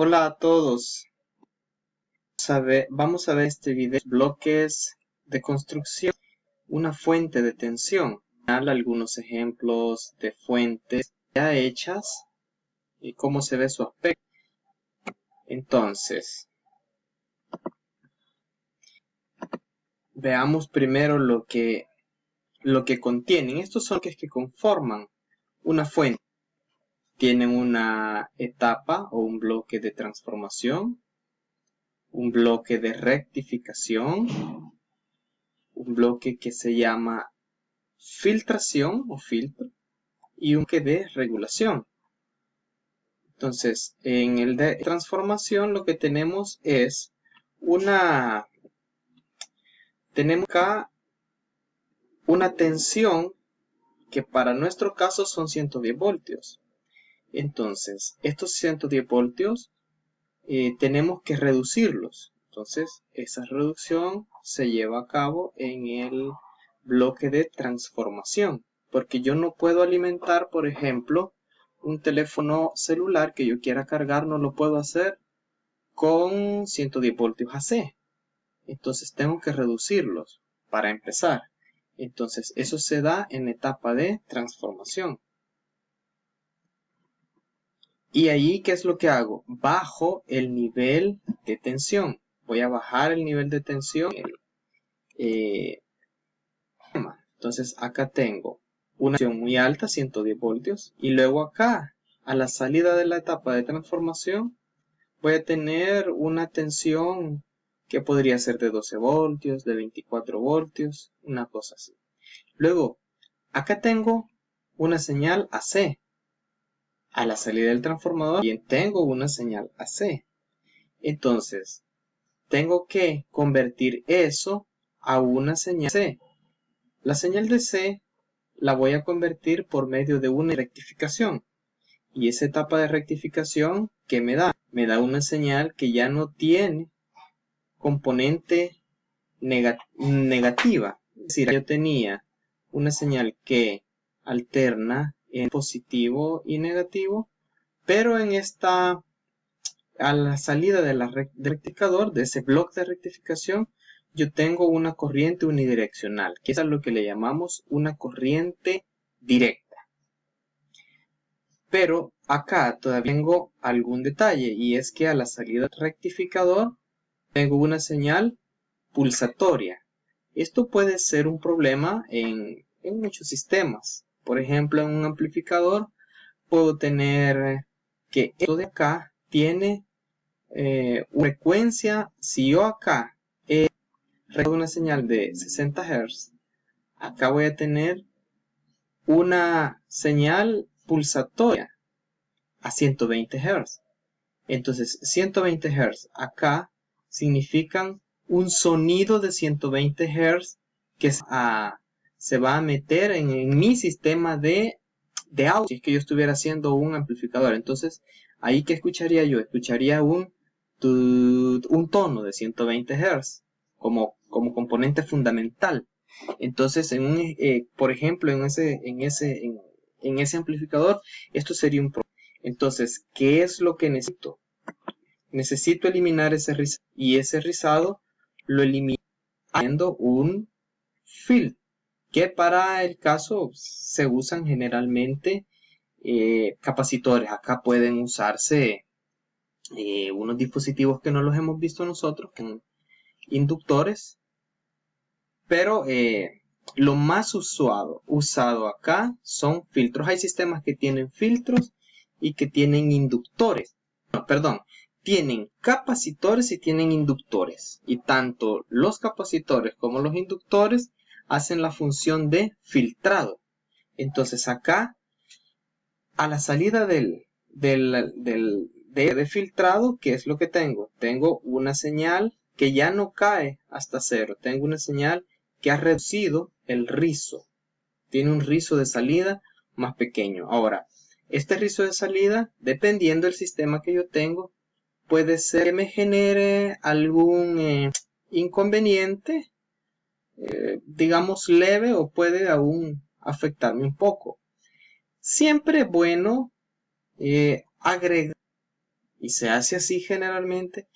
Hola a todos. Vamos a ver este video, bloques de construcción, una fuente de tensión. Algunos ejemplos de fuentes ya hechas y cómo se ve su aspecto. Entonces, veamos primero lo que contienen. Estos son los que conforman una fuente. Tienen una etapa o un bloque de transformación, un bloque de rectificación, un bloque que se llama filtración o filtro y un bloque de regulación. Entonces, en el de transformación lo que tenemos es tenemos acá una tensión que para nuestro caso son 110 voltios. Entonces, estos 110 voltios tenemos que reducirlos. Entonces, esa reducción se lleva a cabo en el bloque de transformación. Porque yo no puedo alimentar, por ejemplo, un teléfono celular que yo quiera cargar, no lo puedo hacer con 110 voltios AC. Entonces, tengo que reducirlos para empezar. Entonces, eso se da en la etapa de transformación. Y ahí, ¿qué es lo que hago? Bajo el nivel de tensión. Voy a bajar el nivel de tensión. Entonces, acá tengo una tensión muy alta, 110 voltios. Y luego acá, a la salida de la etapa de transformación, voy a tener una tensión que podría ser de 12 voltios, de 24 voltios, una cosa así. Luego, acá tengo una señal AC. A la salida del transformador también tengo una señal AC. Entonces, tengo que convertir eso a una señal C. La señal de C la voy a convertir por medio de una rectificación. Y esa etapa de rectificación, ¿qué me da? Me da una señal que ya no tiene componente negativa. Es decir, yo tenía una señal que alterna en positivo y negativo, pero en esta, a la salida del rectificador, de ese bloque de rectificación, yo tengo una corriente unidireccional, que es a lo que le llamamos una corriente directa. Pero acá todavía tengo algún detalle, y es que a la salida del rectificador tengo una señal pulsatoria. Esto puede ser un problema en muchos sistemas. Por ejemplo, en un amplificador puedo tener que esto de acá tiene una frecuencia. Si yo acá recibo una señal de 60 Hz, acá voy a tener una señal pulsatoria a 120 Hz. Entonces, 120 Hz acá significan un sonido de 120 Hz que se va a meter en mi sistema de audio. Si es que yo estuviera haciendo un amplificador, entonces ahí ¿qué escucharía yo? Escucharía un tono de 120 Hz como componente fundamental. Entonces, por ejemplo, en ese amplificador, esto sería un problema. Entonces, ¿qué es lo que necesito? Necesito eliminar ese rizado, y ese rizado lo elimino haciendo un filtro, que para el caso se usan generalmente capacitores. Acá pueden usarse unos dispositivos que no los hemos visto nosotros, que son inductores, pero lo más usado acá son filtros. Hay sistemas que tienen filtros y que tienen inductores. No, perdón, tienen capacitores y tienen inductores. Y tanto los capacitores como los inductores hacen la función de filtrado. Entonces acá, a la salida de filtrado, ¿qué es lo que tengo? Tengo una señal que ya no cae hasta cero. Tengo una señal que ha reducido el rizo. Tiene un rizo de salida más pequeño. Ahora, este rizo de salida, dependiendo del sistema que yo tengo, puede ser que me genere algún inconveniente, digamos leve, o puede aún afectarme un poco. Siempre es bueno agregar Y se hace así generalmente,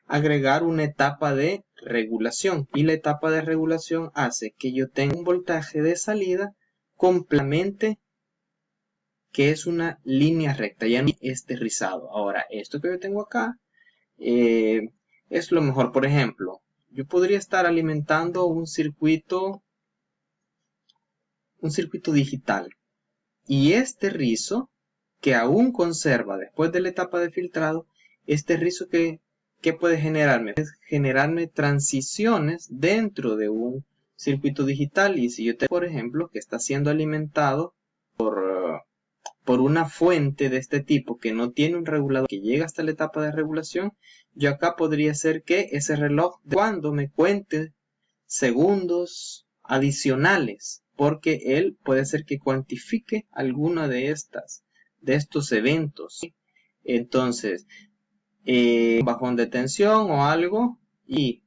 agregar una etapa de regulación. Y la etapa de regulación hace que yo tenga un voltaje de salida completamente que es una línea recta, ya no es rizado. Ahora, esto que yo tengo acá es lo mejor. Por ejemplo, yo podría estar alimentando un circuito digital. Y este rizo, que aún conserva después de la etapa de filtrado, este rizo que puede generarme? Puede generarme transiciones dentro de un circuito digital. Y si yo tengo, por ejemplo, que está siendo alimentado por una fuente de este tipo que no tiene un regulador que llega hasta la etapa de regulación, yo acá podría ser que ese reloj cuando me cuente segundos adicionales, porque él puede ser que cuantifique alguna de estos eventos, ¿sí? Entonces, bajón de tensión o algo, y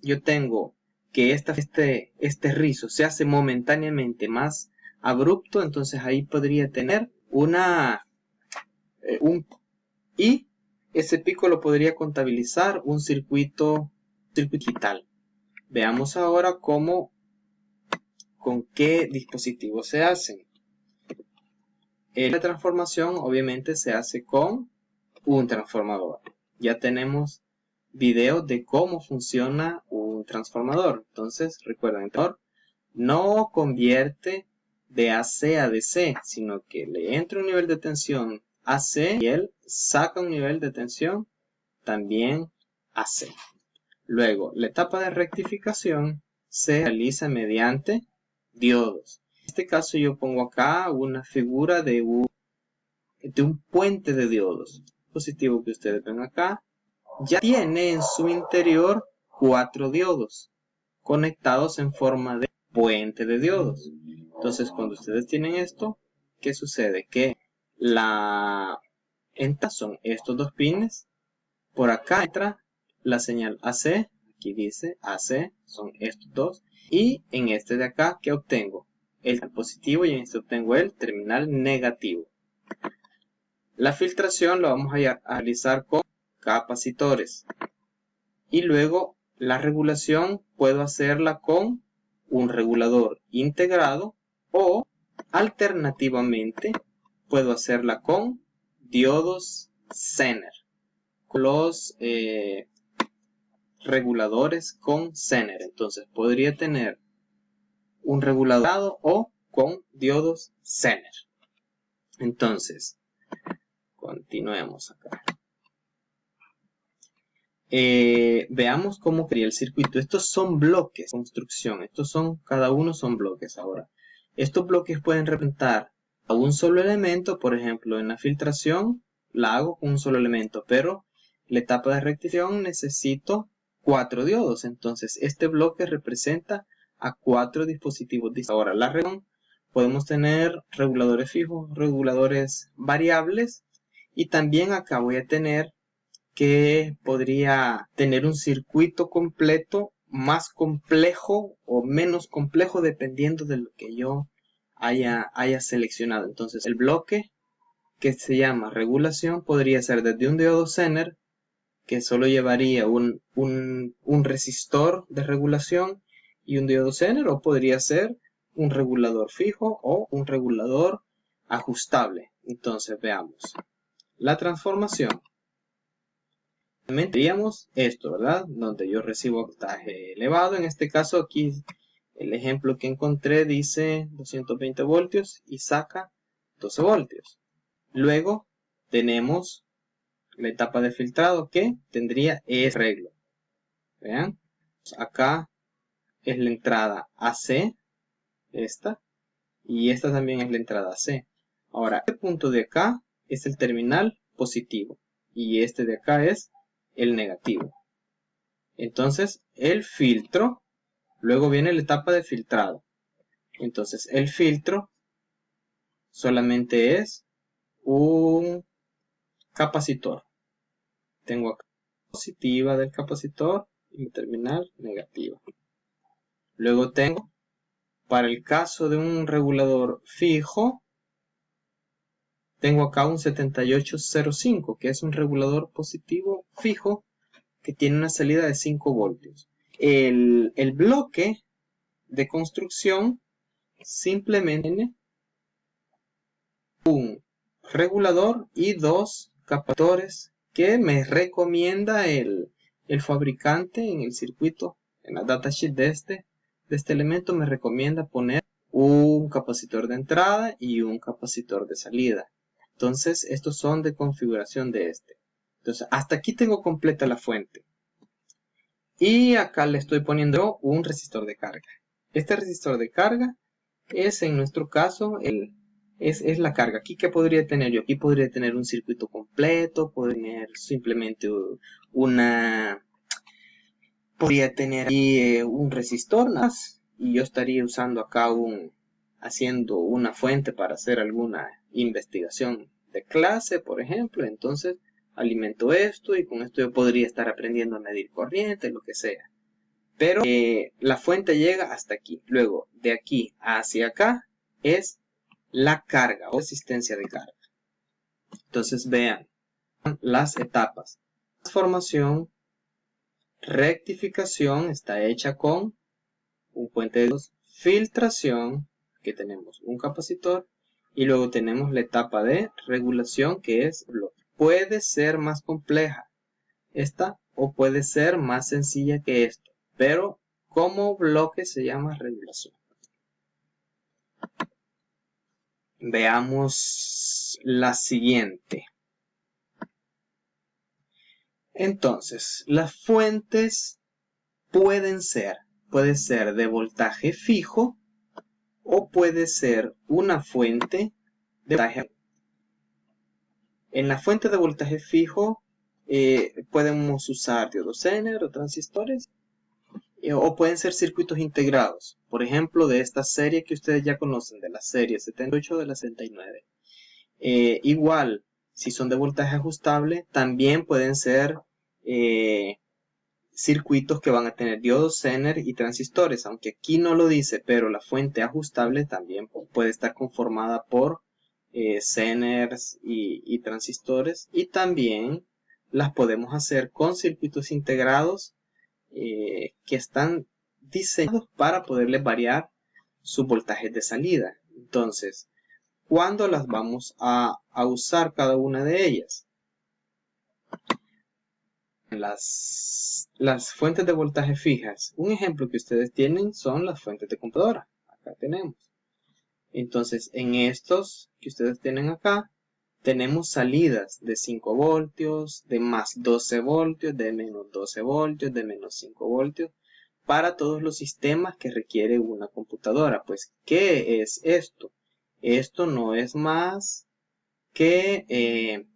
yo tengo que este rizo se hace momentáneamente más abrupto, entonces ahí podría tener y ese pico lo podría contabilizar un circuito digital. Veamos ahora con qué dispositivos se hacen. La transformación obviamente se hace con un transformador. Ya tenemos videos de cómo funciona un transformador. Entonces, recuerden, el transformador no convierte de AC a DC, sino que le entra un nivel de tensión AC y él saca un nivel de tensión también AC. Luego, la etapa de rectificación se realiza mediante diodos. En este caso yo pongo acá una figura de un puente de diodos. El dispositivo que ustedes ven acá ya tiene en su interior 4 diodos conectados en forma de puente de diodos. Entonces, cuando ustedes tienen esto, ¿qué sucede? Que son estos dos pines. Por acá entra la señal AC. Aquí dice AC, son estos dos. Y en este de acá, ¿qué obtengo? El positivo y en este obtengo el terminal negativo. La filtración lo vamos a realizar con capacitores. Y luego la regulación puedo hacerla con un regulador integrado o alternativamente puedo hacerla con diodos Zener. Los reguladores con Zener. Entonces podría tener un regulador o con diodos Zener. Entonces, continuemos acá. Veamos cómo crea el circuito. Estos son bloques de construcción. Cada uno son bloques ahora. Estos bloques pueden representar a un solo elemento. Por ejemplo, en la filtración la hago con un solo elemento, pero la etapa de rectificación necesito 4 diodos. Entonces, este bloque representa a 4 dispositivos distintos. Ahora, la regulación, podemos tener reguladores fijos, reguladores variables, y también acá voy a tener que podría tener un circuito completo más complejo o menos complejo dependiendo de lo que yo haya seleccionado. Entonces el bloque que se llama regulación podría ser desde un diodo Zener que solo llevaría un resistor de regulación y un diodo Zener, o podría ser un regulador fijo o un regulador ajustable. Entonces veamos la transformación. Tendríamos esto, ¿verdad? Donde yo recibo voltaje elevado. En este caso aquí el ejemplo que encontré dice 220 voltios y saca 12 voltios. Luego tenemos la etapa de filtrado que tendría ese arreglo. Vean, acá es la entrada AC, esta, y esta también es la entrada AC. Ahora, este punto de acá es el terminal positivo y este de acá es el negativo. Entonces el filtro, luego viene la etapa de filtrado. Entonces el filtro solamente es un capacitor. Tengo acá positiva del capacitor y mi terminal negativa. Luego tengo, para el caso de un regulador fijo, tengo acá un 7805, que es un regulador positivo fijo que tiene una salida de 5 voltios. El bloque de construcción simplemente tiene un regulador y dos capacitores que me recomienda el fabricante en el circuito, en la datasheet de este elemento me recomienda poner un capacitor de entrada y un capacitor de salida. Entonces estos son de configuración de este. Entonces hasta aquí tengo completa la fuente. Y acá le estoy poniendo un resistor de carga. Este resistor de carga es en nuestro caso es la carga. Aquí, ¿qué podría tener yo? Aquí podría tener un circuito completo, podría tener simplemente podría tener aquí un resistor más, y yo estaría usando acá haciendo una fuente para hacer alguna investigación de clase, por ejemplo. Entonces alimento esto y con esto yo podría estar aprendiendo a medir corriente, lo que sea. Pero la fuente llega hasta aquí. Luego, de aquí hacia acá es la carga o resistencia de carga. Entonces vean las etapas. Transformación, rectificación está hecha con un puente de luz, filtración, que tenemos un capacitor, y luego tenemos la etapa de regulación, que es bloque. Puede ser más compleja esta o puede ser más sencilla que esto, pero como bloque se llama regulación. Veamos la siguiente. Entonces, las fuentes puede ser de voltaje fijo o puede ser una fuente de voltaje. En la fuente de voltaje fijo podemos usar diodos Zener o transistores, o pueden ser circuitos integrados, por ejemplo de esta serie que ustedes ya conocen, de la serie 78 o de la 69. Igual, si son de voltaje ajustable, también pueden ser circuitos que van a tener diodos Zener y transistores, aunque aquí no lo dice, pero la fuente ajustable también puede estar conformada por Zeners y transistores, y también las podemos hacer con circuitos integrados que están diseñados para poderles variar sus voltajes de salida. Entonces, ¿cuándo las vamos a usar cada una de ellas? Las fuentes de voltaje fijas. Un ejemplo que ustedes tienen son las fuentes de computadora. Acá tenemos. Entonces, en estos que ustedes tienen acá, tenemos salidas de 5 voltios, de más 12 voltios, de menos 12 voltios, de menos 5 voltios, para todos los sistemas que requiere una computadora. Pues, ¿qué es esto? Esto no es más que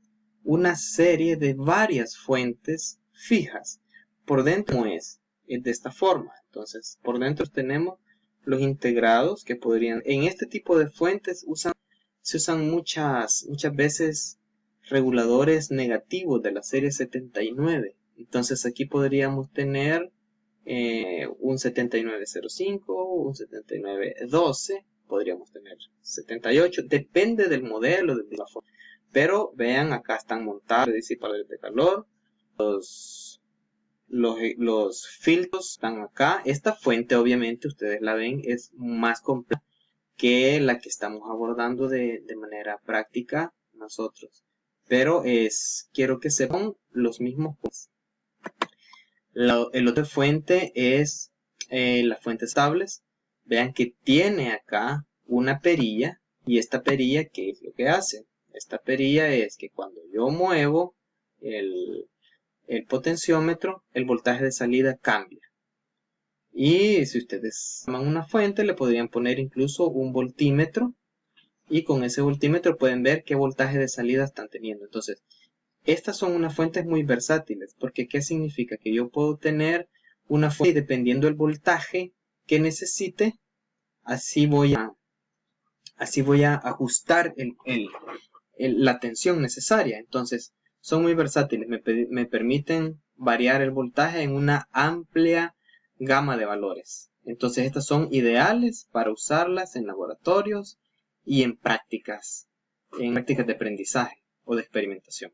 una serie de varias fuentes fijas. Por dentro es de esta forma. Entonces, por dentro tenemos los integrados que podrían, en este tipo de fuentes se usan muchas veces reguladores negativos de la serie 79. Entonces aquí podríamos tener un 7905, un 7912, podríamos tener 78, depende del modelo, de la forma. Pero vean, acá están montados disipadores de calor, los filtros están acá. Esta fuente, obviamente, ustedes la ven, es más compleja que la que estamos abordando de manera práctica nosotros. Pero quiero que sepan los mismos puntos. El otro fuente es las fuentes estables. Vean que tiene acá una perilla, y esta perilla, ¿qué es lo que hace? Esta perilla es que cuando yo muevo el potenciómetro, el voltaje de salida cambia. Y si ustedes toman una fuente, le podrían poner incluso un voltímetro, y con ese voltímetro pueden ver qué voltaje de salida están teniendo. Entonces, estas son unas fuentes muy versátiles, porque ¿qué significa? Que yo puedo tener una fuente y dependiendo del voltaje que necesite, así voy a ajustar la tensión necesaria. Entonces, son muy versátiles, me permiten variar el voltaje en una amplia gama de valores. Entonces, estas son ideales para usarlas en laboratorios y en prácticas en prácticas de aprendizaje o de experimentación.